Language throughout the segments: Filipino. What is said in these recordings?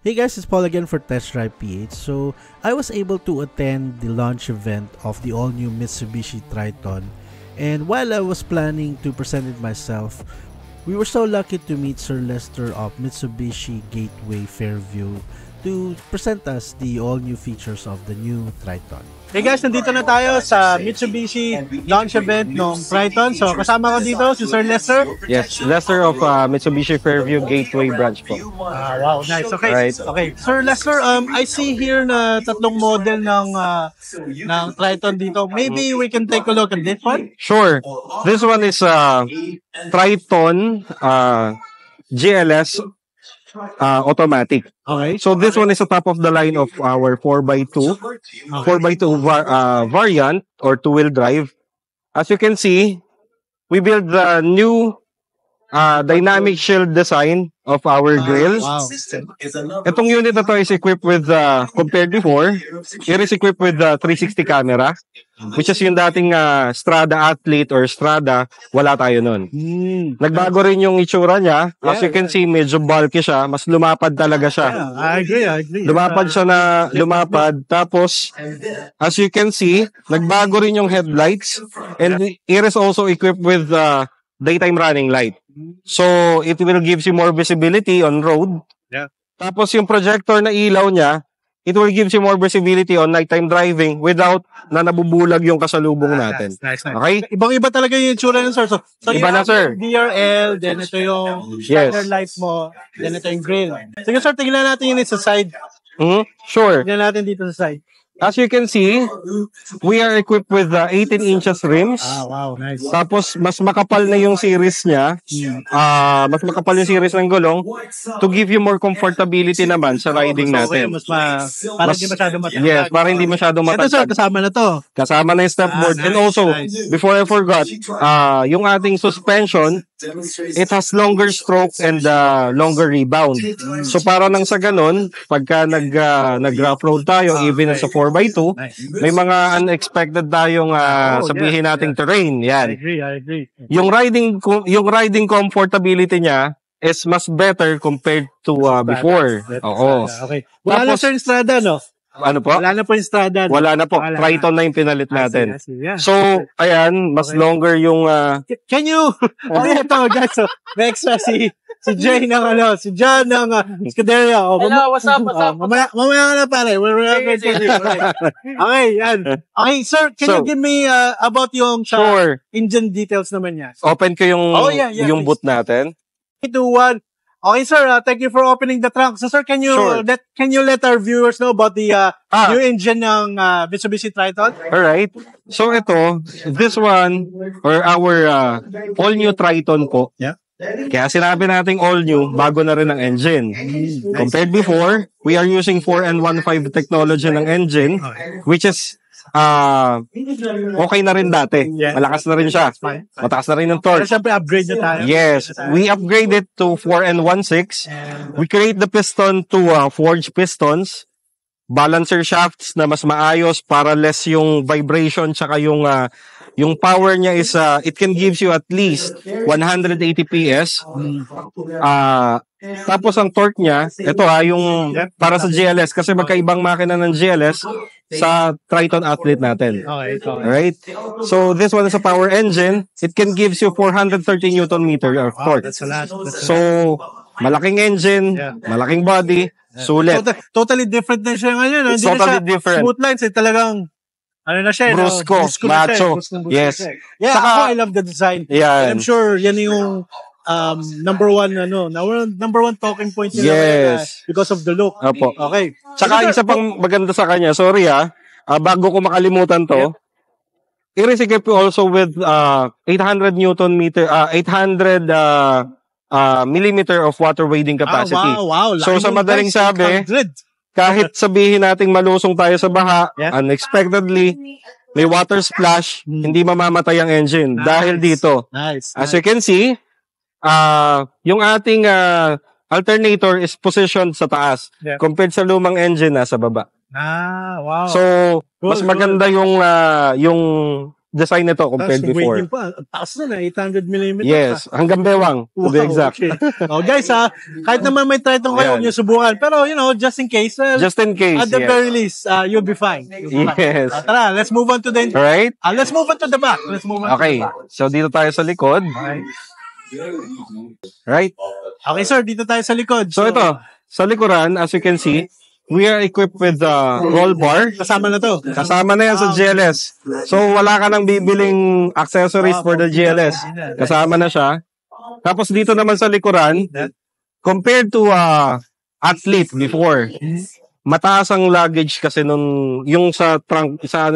Hey guys, it's Paul again for Test Drive PH. So, I was able to attend the launch event of the all-new Mitsubishi Triton. And while I was planning to present it myself, we were so lucky to meet Sir Lester of Mitsubishi Gateway Fairview to present us the all-new features of the new Triton. Hey guys, nandito na tayo sa Mitsubishi launch event ng Triton. So kasama ko dito si Sir Lester. Yes, Lester of Mitsubishi Fairview Gateway branch po. Wow, nice. Okay. Right. Okay. Sir Lester, I see here na tatlong model ng Triton dito. Maybe we can take a look at this one. Sure. This one is Triton GLS automatic. Okay. So this one is the top of the line of our 4x2 variant or two-wheel drive. As you can see, we built the new dynamic shield design of our grill. Wow. Itong unit na to is equipped with, compared before, it is equipped with 360 camera, which is yung dating Strada Athlete or Strada, wala tayo nun. Nagbago rin yung itsura niya. As you can see, medyo bulky siya. Mas lumapad talaga siya. Yeah, I agree. Lumapad siya na lumapad. Tapos, as you can see, nagbago rin yung headlights. And it is also equipped with daytime running light. So, it will gives you more visibility on road. Yeah. Tapos, yung projector na ilaw niya, it will gives you more visibility on nighttime driving without na nabubulag yung kasalubong natin. Nice. Okay? Ibang-iba talaga yung itsura ng sir. So Iba na, sir. DRL, then ito yung Yes. standard light mo, then ito yung grill. Sige sir, tingnan natin yun sa side. Sure. Tingnan natin dito sa side. As you can see, we are equipped with 18 inches rims. Wow, nice. Tapos, mas makapal na yung series niya. Mas makapal yung series ng gulong to give you more comfortability naman sa riding natin. Para hindi masyado matagal. Yes, para hindi masyadong Ito sir, matagtag. kasama na to. Kasama na yung stepboard. And nice, also, nice. before I forgot, yung ating suspension, it has longer stroke and longer rebound. So, para nang sa ganun, pagka nag-rough road tayo, even sa 4x2, may mga unexpected tayong sabihin nating terrain. Yan. I agree. Yung riding comfortability niya is mas better compared to before. Oo. Okay. Wala na Tapos, sir yung Strada, no? Ano po? Wala na po yung Strada. no? Wala na po. Wala na. Triton na yung pinalit natin. I see, yeah. So, ayan, mas longer yung Can you? Ito guys, so, may extra si Jay ng si John ng Scuderia. Hello, what's up? Mamaya ka na pare. We're going to do. Okay, yan. Okay, sir, can you give me about yung sure. engine details naman niya? Open ko yung Yeah, yung please. boot natin. 3, 2, 1. Okay, sir. Thank you for opening the trunk. So, sir, can you Sure. let our viewers know about the new engine ng Mitsubishi Triton? Alright. So ito, this one or our all new Triton po. Yeah. Kaya sinabi nating all new, bago na rin ang engine. Compared before, we are using 4N15 technology ng engine, which is okay na rin dati. Yeah. Malakas na rin siya. Mataas na rin yung Pero torque. syempre, upgrade na tayo. Yes, we upgraded to 4N16. We create the piston to forged pistons, balancer shafts na mas maayos para less yung vibration tsaka yung power niya is it can gives you at least 180 PS. Tapos ang torque niya, ito yung para sa GLS kasi magkaibang makina ng GLS sa Triton Athlete natin. Okay. Alright? So this one is a power engine. It can gives you 430 Newton meter of torque. That's a lot. So malaking engine, malaking body, sulit. Totally different na siya ngayon. It's Hindi totally na siya different. smooth lines. Talagang, ano na siya. Brusco, Brusco na siya, macho. brusco Yes. na siya. Yeah, Saka- ako, I love the design. Yan. I'm sure yan yung number one talking point nila Yes. because of the look. Opo. Okay. Tsaka isa pang maganda sa kanya, sorry bago ko makalimutan to, it is equipped also with 800 Newton meter, 800 millimeter of water wading capacity. Wow. So sa madaling sabi, 600. kahit sabihin nating malusong tayo sa baha, Yeah. unexpectedly, may water splash, hindi mamamatay ang engine dahil dito. Nice. As you can see, yung ating alternator is positioned sa taas compared sa lumang engine nasa baba. Wow. So, mas maganda yung design nito compared before. Waiting pa. Taas na 800mm. Yes, hanggang bewang, to be exact. Okay. Guys, kahit naman may Triton kayo, huwag niyo subukan. Pero, just in case. Just in case, at the very least, you'll be fine. Yes. Tara, let's move on to the... Alright? let's move on to the back. Okay, so dito tayo sa likod. Right? Okay, sir, dito tayo sa likod. So ito, sa likuran, as you can see, we are equipped with the roll bar. Kasama na to. Kasama na yan sa GLS. So wala ka nang bibiling accessories for the GLS. Kasama na siya. Tapos dito naman sa likuran, compared to athlete before, mataas ang luggage kasi nung yung sa trunk sa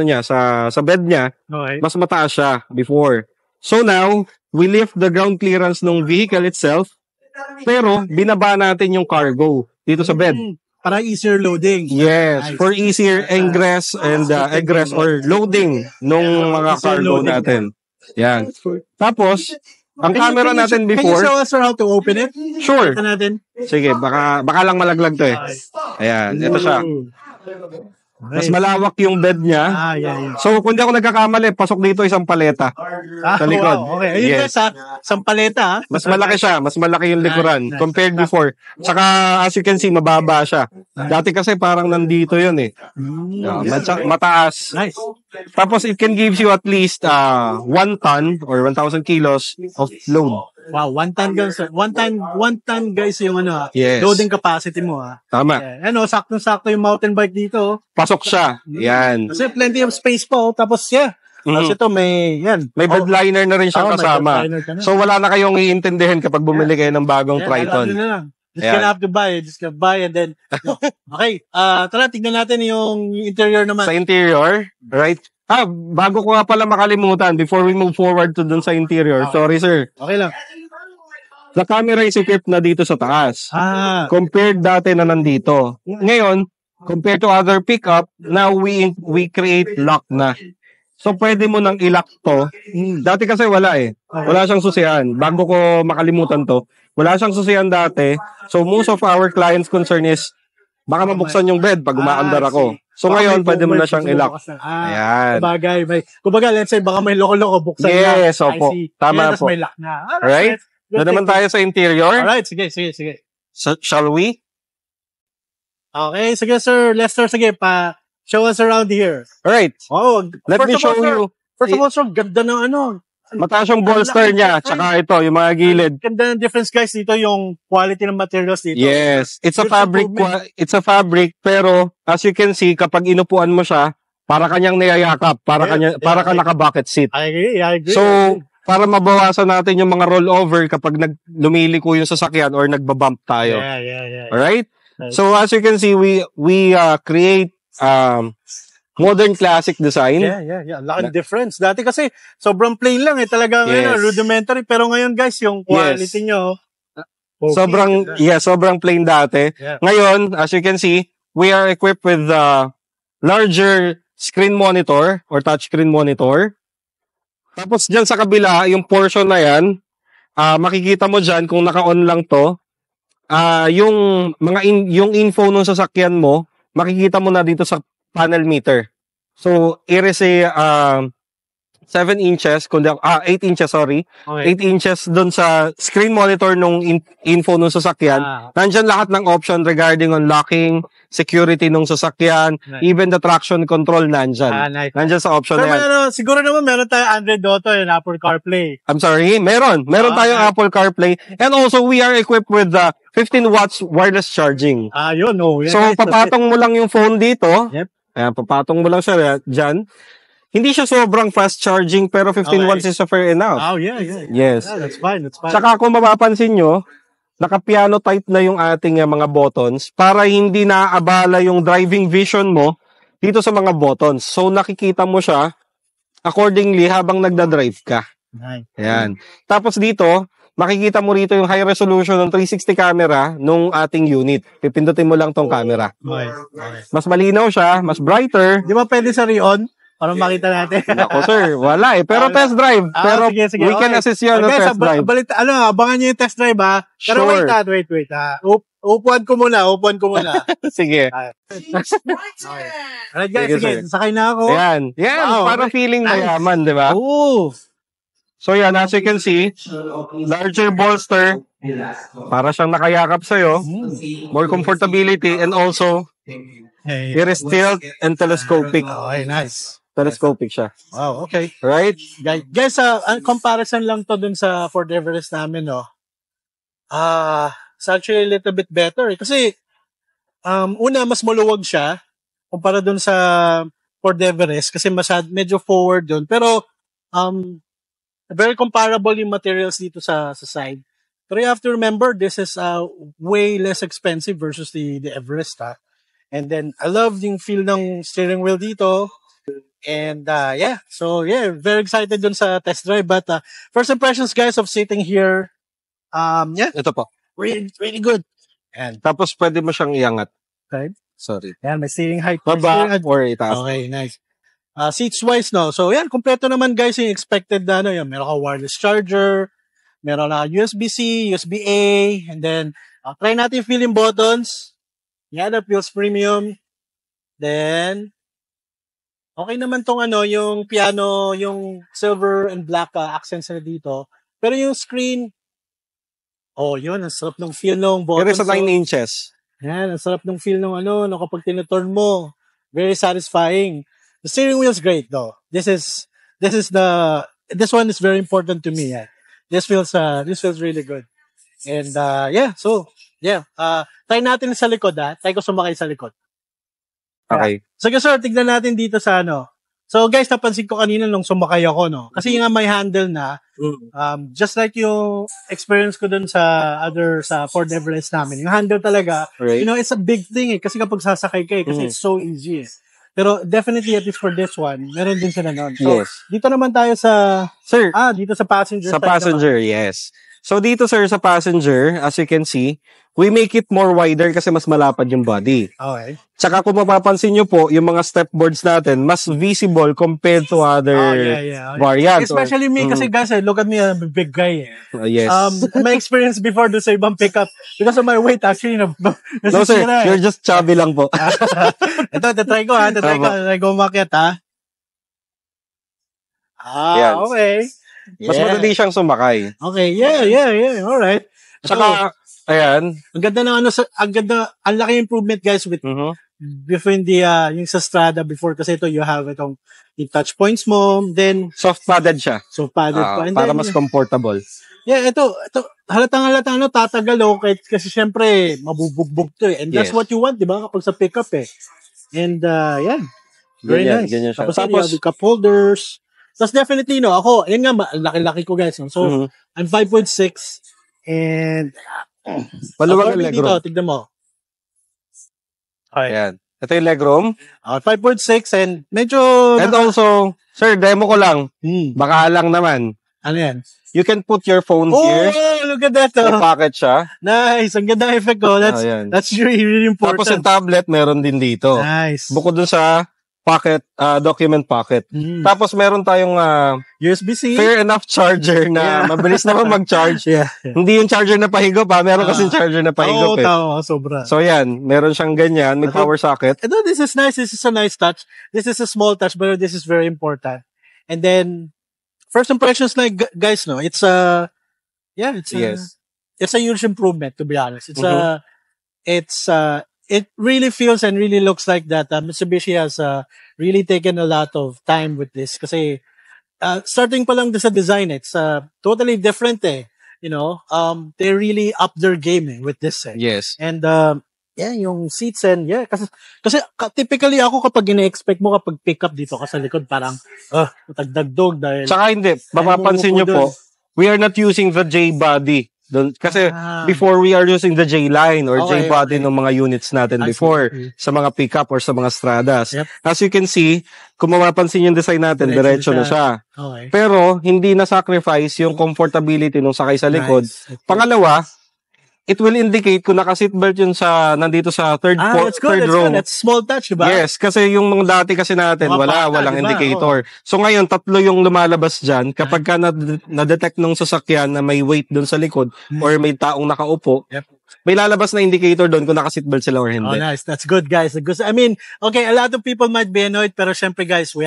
sa bed niya, mas mataas siya before. So now, we lift the ground clearance ng vehicle itself, pero binaba natin yung cargo dito sa bed. Para easier loading. Yes, for easier ingress and egress or loading nung mga cargo natin. Yan. Tapos, ang camera natin before... Can you show us how to open it? Sure. Ito natin. Sige, baka lang malaglag to eh. Ayan, ito siya. Mas malawak yung bed niya. Yeah. So, kung di ako nagkakamali, pasok dito isang paleta sa likod. Wow. Okay, ayun guys isang paleta. Mas malaki siya, mas malaki yung likuran compared before. Saka, as you can see, mababa siya. Dati kasi parang nandito yun eh. Mataas. Nice. Tapos, it can give you at least 1 ton or 1,000 kilos of load. Wow, 1 ton guys. 1 ton guys yung Yes. loading capacity mo Tama. Saktong-sakto yung mountain bike dito. Pasok siya. Yan. Kasi plenty of space pa Tapos tapos ito may May bedliner na rin siyang kasama. may bedliner ka na. So wala na kayong iintindihin kapag bumili kayo ng bagong Triton. Ano na lang. Just gonna have to buy. Just gonna buy and then okay, tara tignan natin yung interior naman. Sa interior, right? Bago ko nga pala makalimutan before we move forward to dun sa interior. Sorry, sir. Okay lang. The camera is equipped na dito sa taas. Compared dati na nandito. Ngayon, compared to other pickup, now we create lock na. So, pwede mo nang i-lock to. Dati kasi wala eh. Wala siyang susian. Bago ko makalimutan to, wala siyang susian dati. So, most of our clients' concern is, baka mabuksan yung bed pag umaandar ako. So, ngayon, pwede mo na siyang i-lock. Ayan. Kumbaga, let's say, baka may loko-loko buksan na. Yes, opo. Tama po. May lock na. Right? Na naman tayo sa interior. Alright, sige. Shall we? Okay, sige sir. Lester, sige show us around here. Alright. Let me show you. First of all, sir, ganda ng Mataas yung bolster niya, tsaka ito, yung mga gilid. Ganda ng difference guys dito, yung quality ng materials dito. Yes, it's a fabric, pero as you can see, kapag inupuan mo siya, para kanyang niyayakap, para ka naka-bucket seat. I agree. So, para mabawasan natin yung mga rollover kapag lumiliko yung sasakyan or nagbabump tayo. Yeah. Alright? So, as you can see, we create modern classic design. Yeah. Laking difference. Dati kasi, sobrang plain lang talagang rudimentary. Pero ngayon guys, yung quality nyo, sobrang plain dati. Yeah. Ngayon, as you can see, we are equipped with larger screen monitor or touchscreen monitor. Tapos dyan sa kabila, yung portion na yan, makikita mo dyan kung naka-on lang to, yung info ng sasakyan mo, makikita mo na dito sa panel meter. So, it is a 7 inches, 8 inches, sorry. Okay. 8 inches doon sa screen monitor nung info nung sasakyan. Nandyan lahat ng option regarding on locking, security nung sasakyan, even the traction control nandyan. Nice. Nandyan sa option na yan. Siguro naman meron tayo Android Auto and Apple CarPlay. I'm sorry, meron tayong Apple CarPlay. And also, we are equipped with 15 watts wireless charging. Yun. So, papatong mo lang yung phone dito. Yep. Ayan, papatong mo lang siya dyan. Hindi siya sobrang fast charging, pero 15 watts is fair enough. Yeah. Yes. Yeah, that's fine. Saka kung mapapansin nyo, naka-piano type na yung ating mga buttons para hindi naaabala yung driving vision mo dito sa mga buttons. So, nakikita mo siya accordingly habang nagda-drive ka. Nice. Ayan. Tapos dito, makikita mo rito yung high resolution ng 360 camera nung ating unit. Pipindutin mo lang tong camera. Okay. Mas malinaw siya, mas brighter. Di ba pwede sa re-on? Para makita natin. Ako sir, wala eh. Pero test drive. Pero sige. We can assist you on the test drive. Abangan nyo yung test drive Pero Sure. wait. Upuan ko muna. Sige. Alright guys, Sige, sige. sir. Sakay na ako. Yan. Wow, Parang feeling nice. mayaman, di ba? Oo. So yan, as you can see, larger bolster, para siyang nakayakap sa'yo, more comfortability, and also, Hey. it is tilt and telescopic. Okay, nice. Telescopic siya. Wow, okay. Right? Guys, comparison lang to dun sa Ford Everest namin, no? It's actually a little bit better. Kasi, una, mas maluwag siya kumpara dun sa Ford Everest kasi medyo forward dun. Pero, very comparable yung materials dito sa side. Pero you have to remember, this is way less expensive versus the Everest, ha? And then, I love yung feel ng steering wheel dito. And very excited dun sa test drive. But first impressions, guys, of sitting here, Ito po. really, really good. And Tapos pwede mo siyang iangat. okay, Sorry. yan, may steering height. Baba or itaas. Okay, nice. Seats wise, no. So yan, kompleto naman, guys, yung expected na ano, yan. Meron ka wireless charger, meron na USB-C, USB-A, and then try natin feeling buttons. Yan, that feels premium. Then okay naman tong yung piano, yung silver and black accents na dito. Pero yung screen, yun, ang sarap ng feel ng Pero buttons. sa 9 inches. Yan, ang sarap ng feel ng no, kapag tinuturn mo. Very satisfying. The steering wheel is great though. This one is very important to me. Yeah. This feels really good. And try natin sa likod, Try ko sumakay sa likod. Okay. Sige sir, tignan natin dito sa So guys, napansin ko kanina nung sumakay ako, no? Kasi nga may handle na, just like yung experience ko dun sa Ford Everest namin, yung handle talaga, Right. it's a big thing kasi kapag sasakay ka kasi it's so easy Pero definitely, at least for this one, meron din sila nun. So, Yes. dito naman tayo sa, Sir, dito sa passenger sa side passenger, yes. So dito sir, sa passenger, as you can see, we make it more wider kasi mas malapad yung body. naman. Okay. Tsaka kung mapapansin nyo po, yung mga step boards natin, mas visible compared to other Okay. variants. Especially me, kasi guys, look at me, I'm a big guy. Yes. My experience before do sa ibang pickup, because of my weight, actually, No sir, you're just chubby lang po. Ito, try ko try ko umakyat Yan. Okay. Mas madali siyang sumakay. Okay, yeah, alright. Tsaka, ayan. Ang ganda ng ang laki improvement guys with Mhm. between yung sa Strada before kasi ito you have itong yung touch points mo, then Soft padded siya. so padded pa. And Para then, mas comfortable. yeah, ito halatang tatagal kasi syempre mabubugbog to And that's Yes. what you want, di ba? Kapag sa pickup And very nice. Ganyan siya. Tapos you have the cup holders. Tapos definitely, ako, yun nga, laki-laki ko guys. No? So, Mhm. I'm 5'6", and Maluwag ang dito, legroom. tignan mo. Okay. Ayan. Ito yung legroom. 5'6", and medyo, And also, sir, demo ko lang. Baka lang naman. ano yan? You can put your phone here. Look at that. May pocket siya. Nice. Ang ganda ng effect ko. Ayan. That's really, really important. Tapos yung tablet, meron din dito. Nice. Bukod dun sa pocket, document pocket. Tapos meron tayong USB-C. fair enough charger na mabilis naman mag-charge. Yeah. Hindi yung charger na pahigop meron kasing charger na pahigop tama. Sobra. So yan, meron siyang ganyan, may power socket. Ito, this is nice. This is a nice touch. This is a small touch, but this is very important. And then, first impressions guys, no? It's a huge improvement, to be honest. It really feels and really looks like that Mitsubishi has really taken a lot of time with this kasi starting pa lang sa design, it's totally different they really up their game with this Yes. and yung seats and kasi typically ako kapag ina-expect mo kapag pick up dito ka sa likod parang matagdagdog dahil Tsaka hindi, mapapansin nyo po, we are not using the J body. Kasi before we are using the J line or J body ng mga units natin before sa mga pickup or sa mga Stradas. Yep. As you can see, kung mapapansin yung design natin, diretso na siya. Okay. Pero hindi na sacrifice yung comfortability nung sakay sa likod. Nice. Pangalawa, it will indicate kung naka-seatbelt yun nandito sa third row. That's small touch, diba? Yes, kasi yung mga dati kasi natin, Mga bata, walang diba? indicator. So ngayon, 3 yung lumalabas dyan. Kapag ka na-detect nung sasakyan na may weight dun sa likod or may taong nakaupo, Yep. may lalabas na indicator doon kung naka-seatbelt sila or Oh, hindi. nice. That's good, guys. Because, I mean, okay, a lot of people might be annoyed, pero syempre, guys, we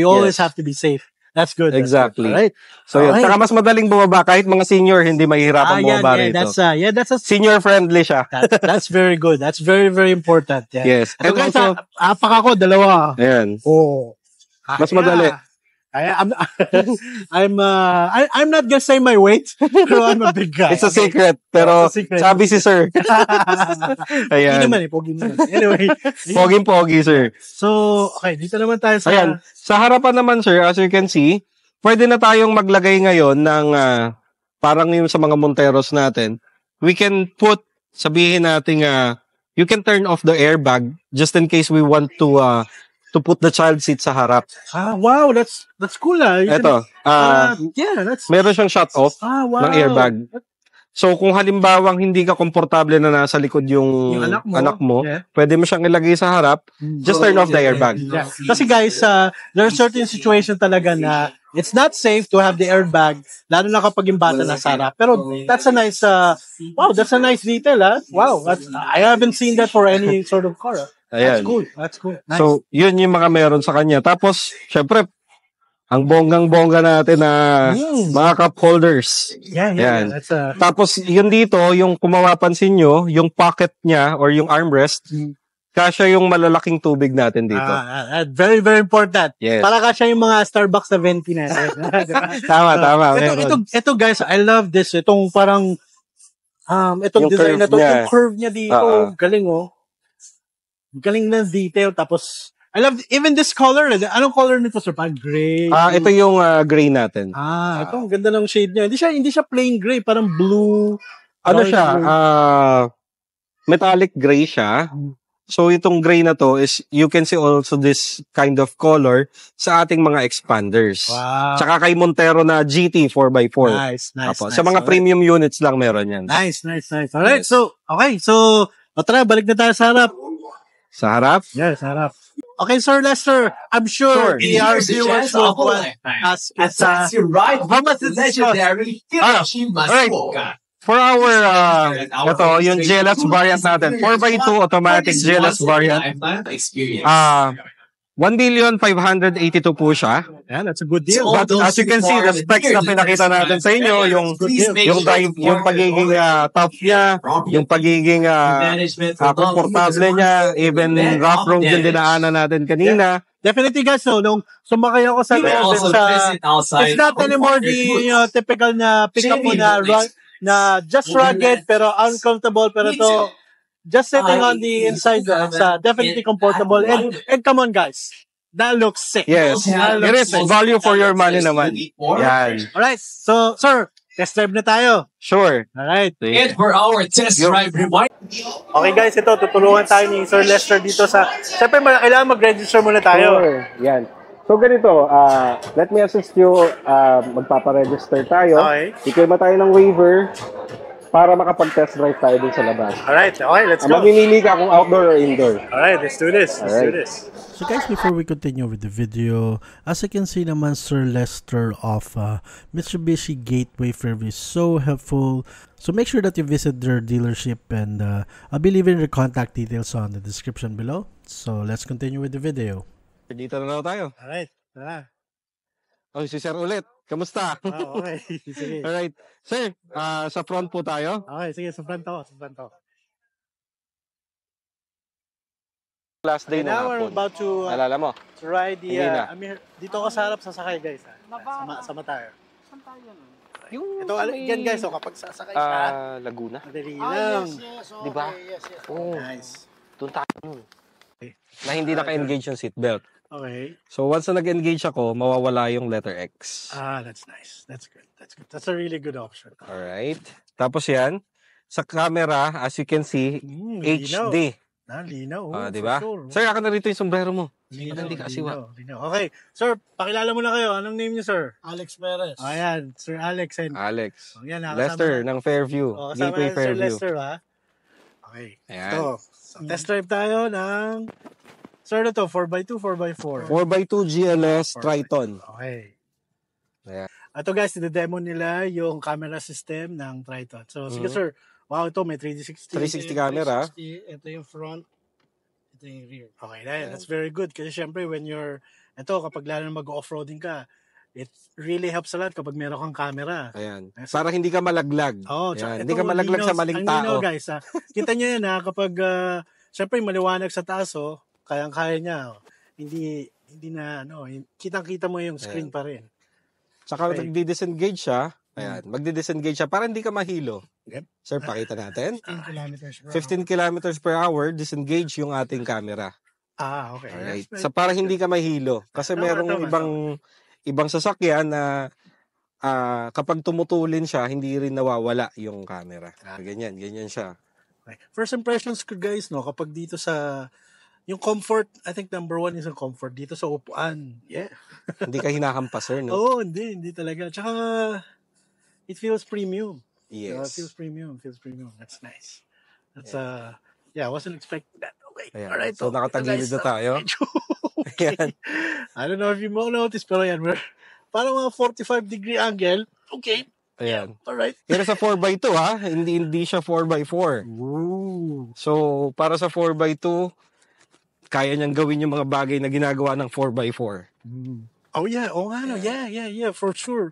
always Yes. have to be safe. That's good. Exactly. All right. So yun, Okay. saka mas madaling bumaba kahit mga senior hindi mahihirapan bumaba rito. Senior friendly siya. That's very good. That's very, very important. Yeah. Yes. Ito, And guys, also, apak ako, dalawa. ayan. Oh. Mas madali. I'm not gonna say my weight, pero I'm a big guy. It's a secret, pero It's a secret. sabi si sir. Pogi Ayan. naman. Anyway. Poging-pogi, sir. So, okay, dito naman tayo sa... Ayan. Sa harapan naman, sir, as you can see, pwede na tayong maglagay ngayon ng parang yung sa mga Monteros natin. We can put, sabihin natin, you can turn off the airbag just in case we want to put the child seat sa harap. Wow, that's cool. Ito, Yeah, that's... meron siyang shut off wow. ng airbag. So, kung halimbawang hindi ka komportable na nasa likod yung anak mo, yeah. pwede mo siyang ilagay sa harap, just turn off the airbag. Yeah. Kasi guys, there are certain situations talaga na it's not safe to have the airbag, lalo na kapag yung bata nasa harap. Pero that's a nice, that's a nice detail, Wow, I haven't seen that for any sort of car. Ayan. That's cool. Nice. So, yun yung mga meron sa kanya. Tapos, syempre, ang bonggang-bongga natin na mga cup holders. Yeah. Yan. That's Tapos, yun dito, yung kung mapapansin nyo, yung pocket niya or yung armrest, kasya yung malalaking tubig natin dito. very, very important. Yes. Para kasya yung mga Starbucks na venti natin. Tama. Ito guys, I love this. Itong parang, itong Yung design na to, curve niya. yung curve niya dito. Galing, galing na detail. Tapos, I love even this color. Anong color nito, sir? Parang gray. Ito yung gray natin. Ito, ang ganda ng shade niya. Hindi siya plain gray, parang blue. Ano dark siya? blue. Metallic gray siya. So, itong gray na to is, you can see also this kind of color sa ating mga expanders. Wow. Tsaka kay Montero na GT 4x4. Nice. Sa mga premium units lang meron yan. Nice. Alright, so, okay. So, tara, balik na tayo sa harap. Sa harap? Yes, sa harap. Okay, Sir Lester, I'm sure our viewers will want ask us, how much is this legendary Alright. For our, ito, yung GLS variant natin, 4x2 automatic GLS variant, 1,582,000 po siya. Yeah, that's a good deal. But as you can see, the specs na pinakita natin sa inyo, yung pagiging tough niya, yung pagiging komportable niya, even rough road yung dinaanan natin kanina. Definitely guys, nung sumakay ako sa it's not anymore the typical na pick-up mo na just rugged pero uncomfortable, pero to just sitting on the inside, it's definitely comfortable. And come on guys, that looks sick. Yes, it is value for your money naman. Yan. Alright, so sir, test drive na tayo. Sure. Alright. And for our test drive reminder. Okay guys, ito, tutulungan tayo ni Sir Lester dito sa... Siyempre, kailangan mag-register muna tayo. Sure. Yan. So ganito, let me assist you, magpaparegister tayo. Okay. Iklima tayo ng waiver para makapag-test drive tayo dun sa labas. Alright, okay, let's go. Mamimili ka kung outdoor or indoor. Alright, let's do this. Let's do Alright. this. So guys, before we continue with the video, as you can see naman, Sir Lester of Mitsubishi Gateway Fairview is so helpful. So make sure that you visit their dealership, and I'll be leaving their contact details on the description below. So let's continue with the video. Dito na tayo. Alright, tara. Oh, si Sir ulit. Kamusta? Okay, sige. Alright. Sir, sa front po tayo. Okay, sige, sa front ako. Last day Okay, now na we're hapon. about to Alala mo? ride the... Hindi na. dito ako sa harap, sasakay guys. Sama tayo. Ito, again guys, kapag sasakay siya, Laguna. madali lang. Di ba? Oo. Nice. Doon tayo nun. Na hindi naka-engage yung seatbelt. Okay. So once na nag-engage ako, mawawala yung letter X. That's nice. That's good. That's a really good option. Alright. Tapos yan, sa camera, as you can see, HD. Linaw. Di ba? Sure. Sir, ako na rito yung sombrero mo. Linaw, Hindi ka asiwa. linaw. Okay. Sir, pakilala mo na kayo. Anong name niyo, sir? Alex Perez. Ayan, Sir Alex. And, Alex. Yan, Lester ng Fairview. kasama Gateway yan, Sir Fairview. Lester, ha? Okay. Ayan. Ito. So, test drive tayo ng... Sir, ito, 4x2, 4x4. 4x2 GLS Triton. Okay. Ayan. Ito guys, ito demo nila yung camera system ng Triton. So, sige sir, Wow, ito may 360. 360 camera. 360, ito yung front, ito yung rear. Okay na, that's very good. Kasi syempre, kapag lalo na mag-offroading ka, it really helps a lot kapag meron kang camera. Ayan. Para hindi ka malaglag. Tsaka Ayan. Hindi ka malaglag sa maling tao. Guys, kita nyo yan kapag, syempre, maliwanag sa taas, kayang-kaya niya. Hindi na, kitang-kita mo yung screen pa rin. Saka Okay. nagdi-disengage siya. Ayan. Magdi-disengage siya para hindi ka mahilo. Yep. Sir, pakita natin. 15 kilometers per 15 kilometers per hour, disengage yung ating camera. Okay. Alright. So, para hindi ka mahilo. Kasi Tama, merong tama, ibang sasakyan na kapag tumutulin siya, hindi rin nawawala yung camera. Ganyan siya. Okay. First impressions ko, guys, kapag dito sa, yung comfort, I think number one is ang comfort dito sa upuan. Yeah. Hindi ka hinahampas, sir, no? Oo, hindi talaga. Tsaka, it feels premium. Yes. Feels premium. That's nice. That's, I wasn't expecting that. Okay. Ayan. Alright. So, nakatagilid na tayo. Okay. Ayan. I don't know if you mo notice, pero yan, parang mga 45-degree angle. Okay. Ayan. Alright. Pero sa 4x2, ha? Hindi siya 4x4. Ooh. So, para sa 4x2, kaya niyang gawin yung mga bagay na ginagawa ng 4x4. Oh, yeah. Oh, ano. Yeah, for sure.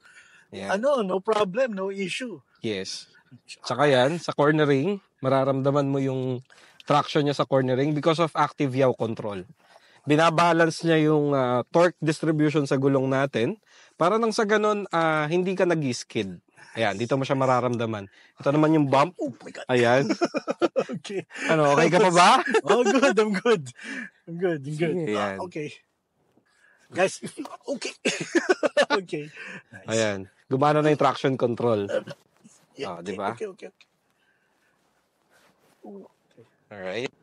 Yeah. No problem, no issue. Yes. Saka yan, sa cornering, mararamdaman mo yung traction niya sa cornering because of active yaw control. Binabalance niya yung torque distribution sa gulong natin para nang sa ganun, hindi ka nag-skid. Ayan, dito mo siya mararamdaman. Ito naman yung bump. Oh my God. Ayan. Okay. Okay ka pa ba? Oh, good. I'm good. Ayan. Okay. Guys, okay. Okay. Nice. Ayan. Gumana na yung traction control. Yeah, di ba? Okay. Alright.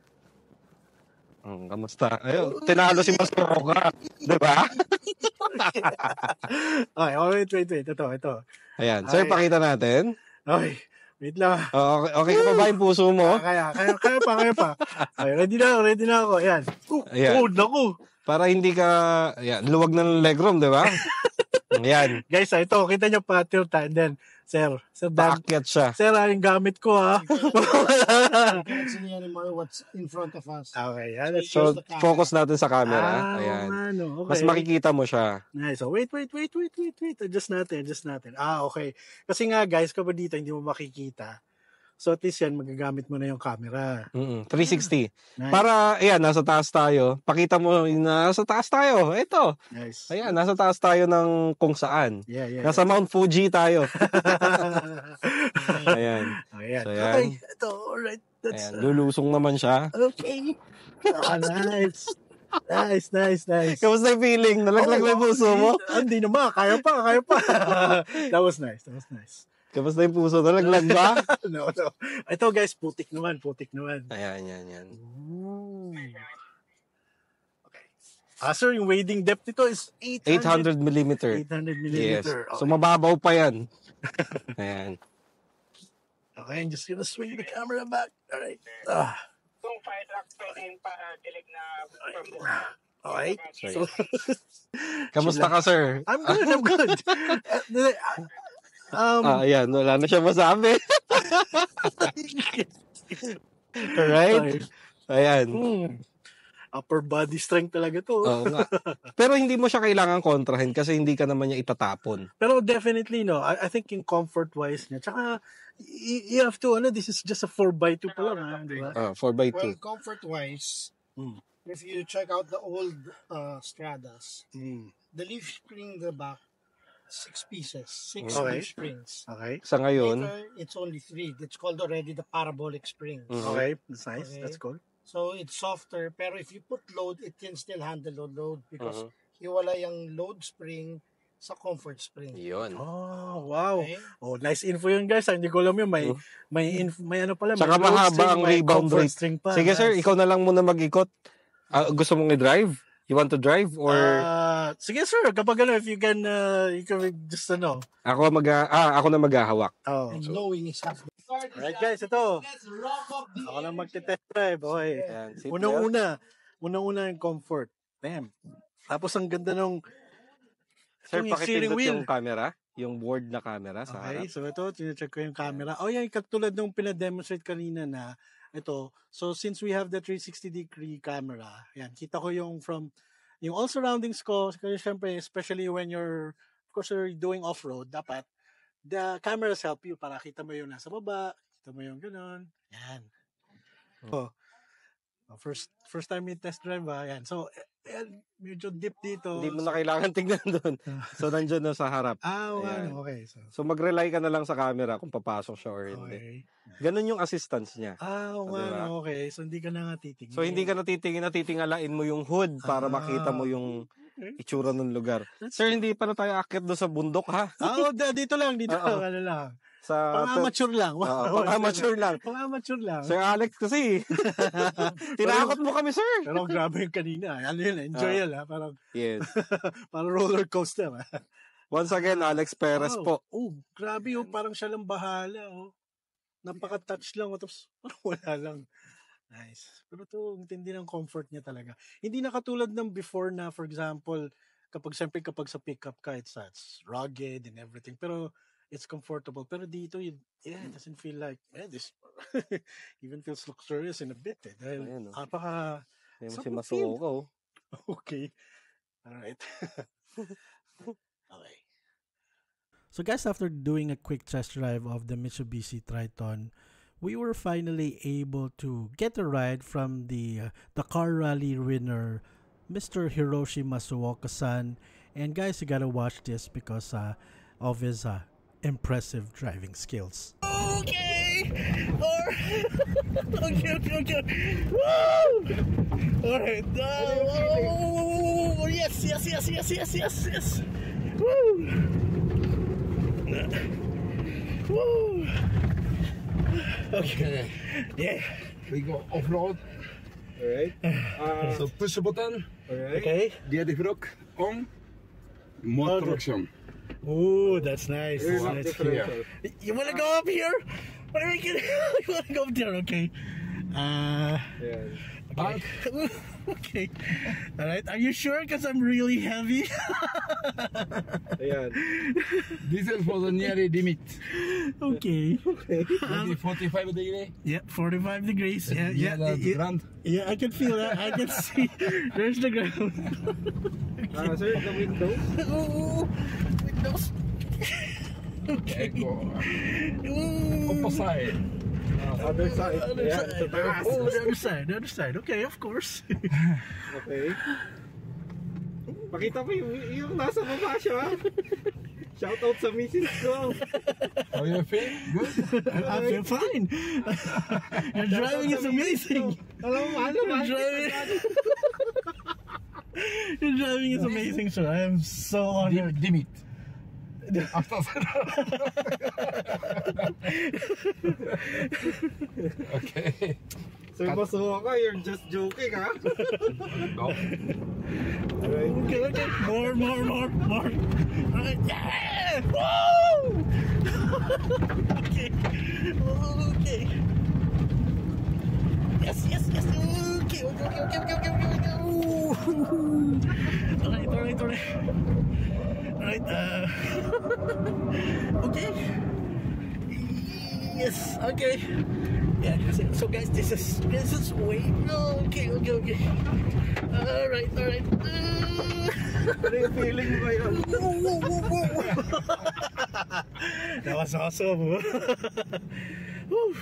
Kamusta? Ayun, tinalo si Mas Roca. Di ba? Okay, wait. Ito. Ayan. Sir, Ay. pakita natin. Okay, wait lang. Okay ka pa ba yung puso mo? Kaya pa. Okay, ready na ako. Ayan. Ayan. Naku. Para hindi ka, ayan, luwag na ng legroom, di ba? Ayan. Guys, ito, kita nyo pa, and then, Sir Dan. Paakyat siya. Sir, yung gamit ko, ha. You can see anymore what's in front of us. Okay, let's So, focus natin sa camera. okay. Ayan. Okay. Mas makikita mo siya. Nice. So, wait. Adjust natin. Okay. Kasi nga, guys, kapag dito, hindi mo makikita. So, at least yan, magagamit mo na yung camera. 360. Nice. Para, ayan, nasa taas tayo. Pakita mo, nasa taas tayo. Ito. Nice. Ayan, nasa taas tayo ng kung saan. Yeah. Nasa Mount Fuji tayo. Ayan. Ayan. So, yan. Okay. Ito, alright. That's, Ayan, lulusong naman siya. okay. Nice. Nice. Kamusta yung feeling? Nalaglag na yung puso mo? Hindi naman. Kaya pa. That was nice. Kamusta yung puso? Nalaglag ba? No. Ito, guys, putik naman. Ayan. Okay. Sir, yung wading depth nito is 800 millimeter. 800 millimeter. Yes. So, mababaw pa yan. Ayan. Okay, I'm just gonna swing the camera back. Alright. Alright. So, Kamusta ka, sir? I'm good. Ayan. Wala na siya masabi. Alright? Ayan. Upper body strength talaga to. Oo nga. Pero hindi mo siya kailangan kontrahin kasi hindi ka naman niya itatapon. Pero definitely, no, I think yung comfort-wise niya, tsaka, you have to, this is just a 4x2 pa lang, di ba? 4x2. Well, comfort-wise, if you check out the old Stradas, the leaf spring in the back, 6 pieces, 6 Okay. leaf springs. Okay. Sa ngayon, Later, it's only 3. It's called already the parabolic spring. Okay, that's nice. Okay. That's cool. So, it's softer, pero if you put load, it can still handle load because hiwala yung load spring sa comfort spring. yun. Oh, wow. Okay? Oh, nice info yun, guys. Hindi ko alam yun. May ano pala. Tsaka may load mahaba string, ang may rebound comfort rate. string pa. Sige sir, Nice. ikaw na lang muna mag-ikot. Gusto mong i-drive? You want to drive? Or sige, sir. Kapag if you can just ako na maghahawak? Oh. And knowing is half. Alright, guys. Ito. Ako lang magte-test drive. Okay. Ayan, seat belt. Unang-una yung comfort. Damn. Tapos ang ganda nung Sir, yung steering pakipindot wheel. yung camera. yung board na camera sa Okay, harap. so ito, tine-check ko yung camera. Oh, yan, katulad nung pina-demonstrate kanina na ito. So, since we have the 360-degree camera, yan, kita ko yung yung all surroundings ko, kasi syempre, especially when of course, you're doing off-road, dapat, the cameras help you para kita mo yung nasa baba, kita mo yung gano'n. Yan. Oh, first time yung test drive, yan. So, medyo deep dito. Hindi mo na kailangan tignan doon. So, nandyan na sa harap. Ayan. Ayan. Okay. So, mag-rely ka na lang sa camera kung papasok siya or hindi. Okay. Ganun yung assistance niya. Diba? Okay. So, hindi ka na nga titingin. So, hindi ka natitingalain mo yung hood para makita mo yung itsura ng lugar. Sir, hindi pa na tayo akit doon sa bundok, ha? Dito lang. Ano lang. Sa Pang-amateur lang. pang-amateur lang. Pang-amateur lang. Sir Alex kasi, tinakot mo kami, sir. Pero grabe yung kanina. Ano yun, enjoy yun, ha? Parang, Yes. parang roller coaster, ha? Once again, Alex Perez po. Grabe yung parang siya lang bahala, Napaka-touch lang, tapos parang wala lang. Nice. Pero ito, ang tindi ng comfort niya talaga. Hindi na katulad ng before na, for example, kapag sa pickup ka, it's rugged and everything. Pero, it's comfortable. Pero dito, it doesn't feel like, this even feels luxurious in a bit. Dahil, Ayan, Sobrang si Masuko. Okay. Alright. Okay. So guys, after doing a quick test drive of the Mitsubishi Triton, we were finally able to get a ride from the car rally winner, Mr. Hiroshi Masuoka-san. And guys, you gotta watch this because of his impressive driving skills. Okay! Okay. Woo! Alright. Yes. Woo! Woo! Okay. Yeah. We go off-road. Alright. So push the button. Alright. Okay. Gear the rock on. More traction. Ooh, that's nice. Here's That's the nice. differential. You wanna go up here? What are we gonna? You wanna go up there? Okay. Ayan. Back. Okay. All right. Are you sure? Because I'm really heavy. Ayan. This is for the nearly limit. Okay. Maybe 45 degrees. Yeah, 45 degrees. Yeah, The ground. Yeah, I can feel that. I can see. There's the ground. Sir, the window. Ooh, windows. Okay, go. Ooh. Opposite. Other side. Ayan, sa taas. Oh, the other side. Okay, of course. Okay. Pakita mo yung nasa baba siya. Shout out sa misis ko. How you feel? Good? I feel fine. Your driving is amazing. Alam mo, Your driving is amazing, sir. I am so honored. Limit. After Okay. Sir Masuoka, you're just joking, ha? Go. Okay. More. Right. Yeah! Woo! Okay. Yes. Okay. Alright. Okay. Yes. Okay. Yeah. So guys, this is way. Okay. Alright. Ano yung feeling mo ngayon? That was awesome. Woo.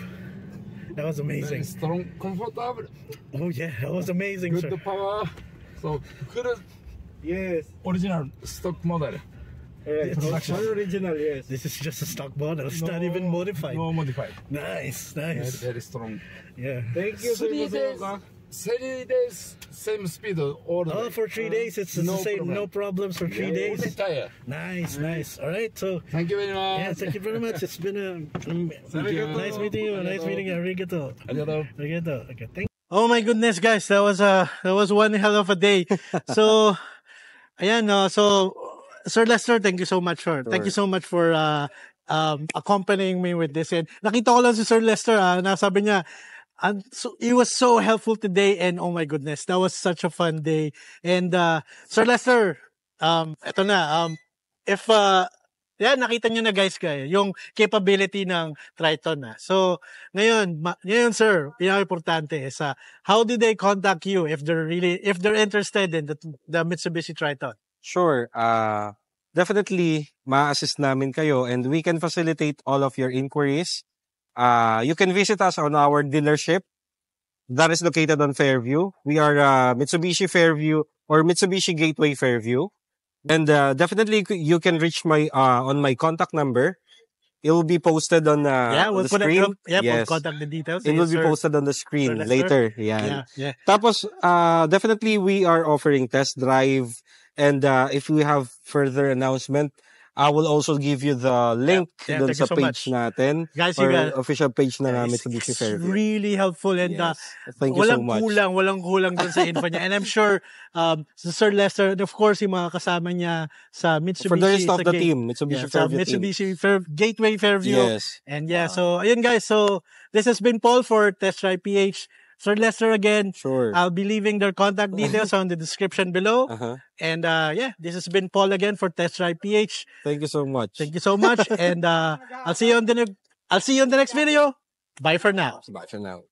That was Very amazing. strong, comfortable. Oh yeah, that was amazing, Good sir. power. So good Yes. original stock model. Alright. Production. Original, yes. This is just a stock model. It's not even modified. No modified. Nice. Very strong. Yeah. Thank you, Sir 3 days. Masuoka. 3 days, same speed all the Oh, way. for 3 days, it's the no same. problem. No problems for 3 Only days. tire. Nice. All right. So, Thank you very much. yeah, thank you very much. It's been a you. nice meeting you. Nice meeting you. Arigato. Arigato. Okay. Thank. Oh my goodness, guys, that was one hell of a day. So, ayan, no. So, Sir Lester, thank you so much, sir. Thank you so much for accompanying me with this. And nakita ko lang si Sir Lester, nasabi niya, and so it was so helpful today, and oh my goodness, that was such a fun day. And Sir Lester, eto na, if yan, nakita nyo na guys yung capability ng Triton na. So, ngayon sir, pinaka-importante is how do they contact you if they're interested in the Mitsubishi Triton? Sure. Definitely, ma-assist namin kayo and we can facilitate all of your inquiries. You can visit us on our dealership that is located on Fairview. We are Mitsubishi Fairview or Mitsubishi Gateway Fairview. And definitely you can reach my on my contact number. It will be posted on we'll the screen. We'll contact the details. It will be posted on the screen later. Yeah. Tapos, definitely we are offering test drive. And if we have further announcement, I will also give you the link dun sa page natin. Guys, or official page na Mitsubishi Fairview. It's really helpful and thank you so much. Walang kulang dun sa info niya. And I'm sure Sir Lester and of course yung mga kasama niya sa Mitsubishi. For the rest of the team, Mitsubishi Fairview Mitsubishi Gateway Fairview. Yes. And so ayun guys, so this has been Paul for Test Drive PH. Sir Lester again. Sure. I'll be leaving their contact details on the description below. And this has been Paul again for Test Drive PH. Thank you so much. Thank you so much. And I'll see you on the next video. Bye for now. Bye for now.